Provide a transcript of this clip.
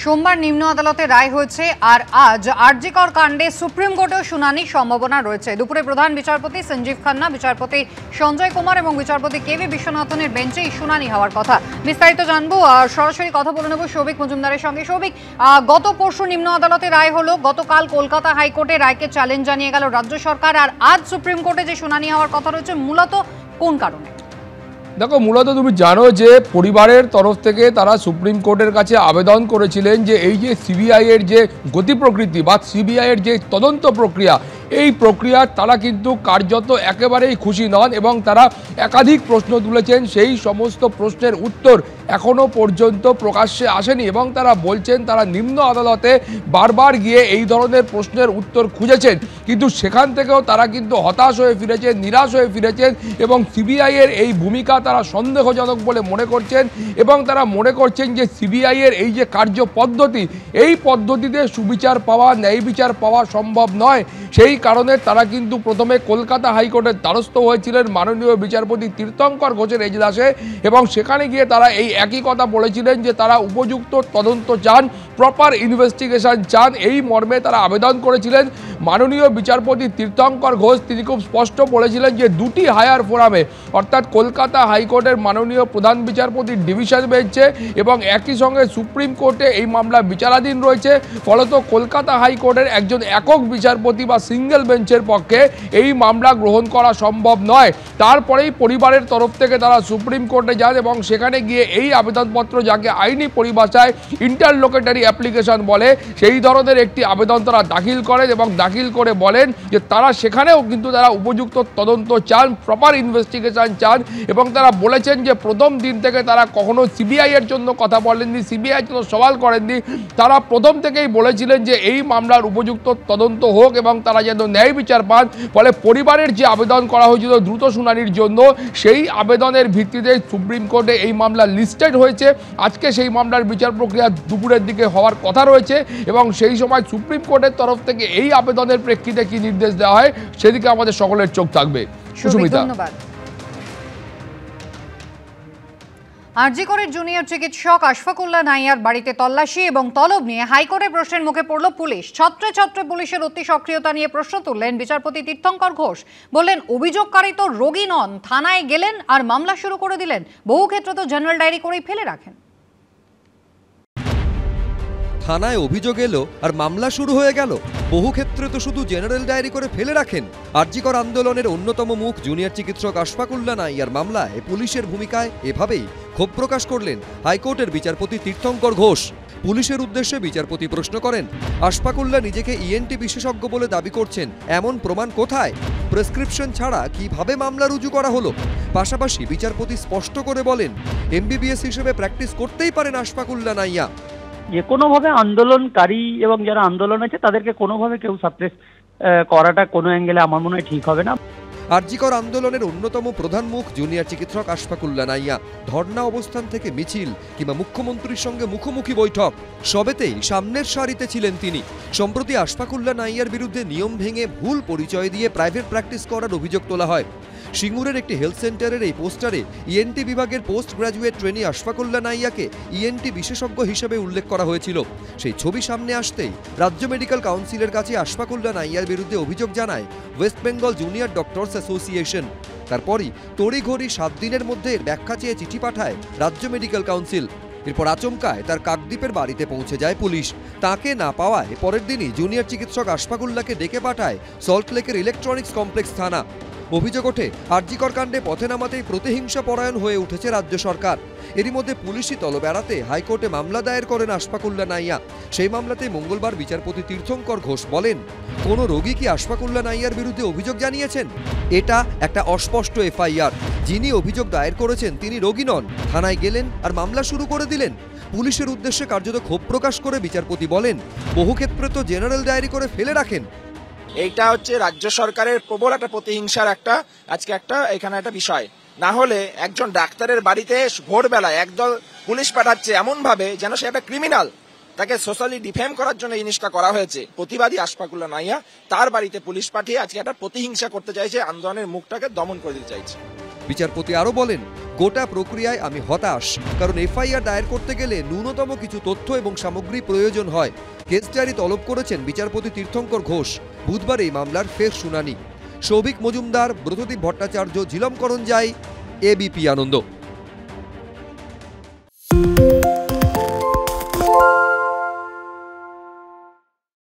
সোমবার নিম্ন আদালতে রায় হয়েছে আর আজ আরজিকর কাণ্ডে সুপ্রিম কোর্টেও শুনানির সম্ভাবনা রয়েছে। দুপুরে প্রধান বিচারপতি সঞ্জীব খান্না, বিচারপতি সঞ্জয় কুমার এবং বিচারপতি কেভি বিশ্বনাথনের বেঞ্চে এই শুনানি হওয়ার কথা। বিস্তারিত জানবো, সরাসরি কথা বলে নেব সৌভিক মজুমদারের সঙ্গে। সৌভিক, গত পরশু নিম্ন আদালতে রায় হলো, গতকাল কলকাতা হাইকোর্টে রায়কে চ্যালেঞ্জ জানিয়ে গেল রাজ্য সরকার, আর আজ সুপ্রিম কোর্টে যে শুনানি হওয়ার কথা রয়েছে মূলত কোন কারণে? দেখো, মূলত তুমি জানো যে পরিবারের তরফ থেকে তারা সুপ্রিম কোর্টের কাছে আবেদন করেছিলেন যে এই যে সিবিআই এর যে গতি প্রকৃতি বা সিবিআই এর যে তদন্ত প্রক্রিয়া, এই প্রক্রিয়ার তারা কিন্তু কার্যত একেবারেই খুশি নন এবং তারা একাধিক প্রশ্ন তুলেছেন। সেই সমস্ত প্রশ্নের উত্তর এখনো পর্যন্ত প্রকাশ্যে আসেনি এবং তারা বলছেন তারা নিম্ন আদালতে বারবার গিয়ে এই ধরনের প্রশ্নের উত্তর খুঁজেছেন, কিন্তু সেখান থেকেও তারা কিন্তু হতাশ হয়ে ফিরেছেন, নিরাশ হয়ে ফিরেছেন এবং সিবিআই এর এই ভূমিকা তারা সন্দেহজনক বলে মনে করছেন এবং তারা মনে করছেন যে সিবিআই এর এই যে কার্য পদ্ধতি, এই পদ্ধতিতে সুবিচার পাওয়া, ন্যায় বিচার পাওয়া সম্ভব নয়। সেই কারণে তারা কিন্তু প্রথমে কলকাতা হাইকোর্টের দ্বারস্থ হয়েছিলেন মাননীয় বিচারপতি তীর্থঙ্কর ঘোষের এজলাসে এবং সেখানে গিয়ে তারা এই একই কথা বলেছিলেন যে তারা উপযুক্ত তদন্ত চান, প্রপার ইনভেস্টিগেশন চান। এই মর্মে তারা আবেদন করেছিলেন। মাননীয় বিচারপতি তীর্থঙ্কর ঘোষ তিনি খুব স্পষ্ট বলেছিলেন যে দুটি হায়ার ফোরামে, অর্থাৎ কলকাতা হাইকোর্টের মাননীয় প্রধান বিচারপতির ডিভিশন বেঞ্চে এবং একই সঙ্গে সুপ্রিম কোর্টে এই মামলা বিচারাধীন রয়েছে। ফলত কলকাতা হাইকোর্টের একজন একক বিচারপতি বা সিঙ্গেল বেঞ্চের পক্ষে এই মামলা গ্রহণ করা সম্ভব নয়। তারপরেই পরিবারের তরফ থেকে তারা সুপ্রিম কোর্টে যান এবং সেখানে গিয়ে এই আবেদনপত্র, যাকে আইনি পরিভাষায় ইন্টারলোকেটারি অ্যাপ্লিকেশন বলে, সেই ধরনের একটি আবেদন তারা দাখিল করেন এবং দাখিল করে বলেন যে তারা সেখানেও কিন্তু তারা উপযুক্ত তদন্ত চান, প্রপার ইনভেস্টিগেশন চান এবং তারা বলেছেন যে প্রথম দিন থেকে তারা কখনো সিবিআই এর জন্য কথা বলেননি, সিবিআই এর জন্য সওয়াল করেননি। তারা প্রথম থেকেই বলেছিলেন যে এই মামলার উপযুক্ত তদন্ত হোক এবং তারা যেন ন্যায় বিচার পান। ফলে পরিবারের যে আবেদন করা হয়েছিল দ্রুত শুনানির জন্য, সেই আবেদনের ভিত্তিতে সুপ্রিম কোর্টে এই মামলা লিস্টেড হয়েছে। আজকে সেই মামলার বিচার প্রক্রিয়া দুপুরের দিকে হওয়ার কথা রয়েছে এবং সেই সময় সুপ্রিম কোর্টের তরফ থেকে এই আবেদনের প্রেক্ষিতে কি নির্দেশ দেওয়া হয় সেদিকে আমাদের সকলের চোখ থাকবে। ধন্যবাদ। আরজিকরের জুনিয়র চিকিৎসক আশফাকুল্লাহ নাইয়ার বাড়িতে তল্লাশি এবং তলব নিয়ে হাইকোর্টের প্রশ্নের মুখে পড়ল পুলিশ। ছত্রে ছত্রে পুলিশের অতি সক্রিয়তা নিয়ে প্রশ্ন তুললেন বিচারপতি তীর্থঙ্কর ঘোষ। বললেন অভিযোগকারী তো রোগী নন, থানায় গেলেন আর মামলা শুরু করে দিলেন। বহু ক্ষেত্রে তো জেনারেল ডায়েরি করেই ফেলে রাখেন। থানায় অভিযোগ এলো আর মামলা শুরু হয়ে গেল। বহু ক্ষেত্রে তো শুধু জেনারেল ডায়েরি করে ফেলে রাখেন। আরজিকর আন্দোলনের অন্যতম মুখ জুনিয়র চিকিৎসক আশফাকুল্লাহ নাইয়ার মামলায় পুলিশের ভূমিকায় এভাবেই ক্ষোভ প্রকাশ করলেন হাইকোর্টের বিচারপতি তীর্থঙ্কর ঘোষ। পুলিশের উদ্দেশ্যে বিচারপতি প্রশ্ন করেন, আশফাকুল্লাহ নিজেকে ইএনটি বিশেষজ্ঞ বলে দাবি করছেন, এমন প্রমাণ কোথায়? প্রেসক্রিপশন ছাড়া কিভাবে মামলা রুজু করা হলো? পাশাপাশি বিচারপতি স্পষ্ট করে বলেন, এমবিবিএস হিসেবে প্র্যাকটিস করতেই পারেন আশফাকুল্লাহ নাইয়া। যে কোনোভাবে আন্দোলনকারী এবং যারা আন্দোলন আছে তাদেরকে কোনোভাবে কেউ সাপ্রেস করাটা কোনো অ্যাঙ্গেলে আমার মনে হয় ঠিক হবে না। আরজিকর আন্দোলনের অন্যতম প্রধান মুখ জুনিয়র চিকিৎসক আশফাকুল্লাহ নাইয়া ধর্ণা অবস্থান থেকে মিছিল কিংবা মুখ্যমন্ত্রীর সঙ্গে মুখোমুখি বৈঠক সবেতেই সামনের সারিতে ছিলেন তিনি। সম্প্রতি আশফাকুল্লাহ নাইয়ার বিরুদ্ধে নিয়ম ভেঙে ভুল পরিচয় দিয়ে প্রাইভেট প্র্যাকটিস করার অভিযোগ তোলা হয়। সিঙ্গুরের একটি হেলথ সেন্টারের এই পোস্টারে ইএনটি বিভাগের পোস্ট গ্র্যাজুয়েট ট্রেনি আশফাকুল্লাহ নাইয়াকে ইএনটি বিশেষজ্ঞ হিসেবে উল্লেখ করা হয়েছিল। সেই ছবি সামনে আসতেই রাজ্য মেডিকেল কাউন্সিলের কাছে আশফাকুল্লাহ নাইয়ার বিরুদ্ধে অভিযোগ জানায় West Bengal junior doctors association. তারপরই তড়িঘড়ি 7 দিনের মধ্যে ব্যাখ্যা চেয়ে চিঠি পাঠায় রাজ্য মেডিকেল কাউন্সিল। এরপর আচমকায় তার কাকদ্বীপের বাড়িতে পৌঁছে যায় পুলিশ। তাকে না পাওয়ায় পরের দিনই জুনিয়র চিকিৎসক আশফাকুল্লাহকে ডেকে পাঠায় সল্টলেকের ইলেকট্রনিক্স কমপ্লেক্স থানা। অভিযোগ ওঠে, আরজিকর কাণ্ডে পথে নামাতেই প্রতিহিংসা পরায়ণ হয়ে উঠেছে রাজ্য সরকার। এরই মধ্যে পুলিশি তলব এড়াতে হাইকোর্টে মামলা দায়ের করেন আশফাকুল্লাহ নাইয়া। সেই মামলাতে মঙ্গলবার বিচারপতি তীর্থঙ্কর ঘোষ বলেন, কোন রোগী কি আশফাকুল্লাহ নাইয়ার বিরুদ্ধে অভিযোগ জানিয়েছেন? এটা একটা অস্পষ্ট এফআইআর। যিনি অভিযোগ দায়ের করেছেন তিনি রোগী নন, থানায় গেলেন আর মামলা শুরু করে দিলেন। পুলিশের উদ্দেশ্যে কার্যত ক্ষোভ প্রকাশ করে বিচারপতি বলেন, বহু ক্ষেত্রে তো জেনারেল ডায়েরি করে ফেলে রাখেন। এইটা হচ্ছে রাজ্য সরকারের প্রবল একটা প্রতিহিংসার আজকে এখানে একটা বিষয়। না হলে একজন ডাক্তারের বাড়িতে ভোরবেলায় একদল পুলিশ পাঠাচ্ছে এমন ভাবে যেন সে একটা ক্রিমিনাল, তাকে সোশ্যালি ডিফেম করার জন্য জিনিসটা করা হয়েছে। প্রতিবাদী আশফাকুল্লাহ নাইয়া তার বাড়িতে পুলিশ পাঠিয়ে আজকে একটা প্রতিহিংসা করতে চাইছে, আন্দোলনের মুখটাকে দমন করে দিতে চাইছে। বিচারপতি আরও বলেন, গোটা প্রক্রিয়ায় আমি হতাশ, কারণ এফআইআর দায়ের করতে গেলে ন্যূনতম কিছু তথ্য এবং সামগ্রী প্রয়োজন হয়। কেস ডায়েরি তলব করেছেন বিচারপতি তীর্থঙ্কর ঘোষ। বুধবার এই মামলার ফের শুনানি। সৌভিক মজুমদার, ব্রতদীপ ভট্টাচার্য, ঝিলম করঞ্জাই, এবিপি আনন্দ।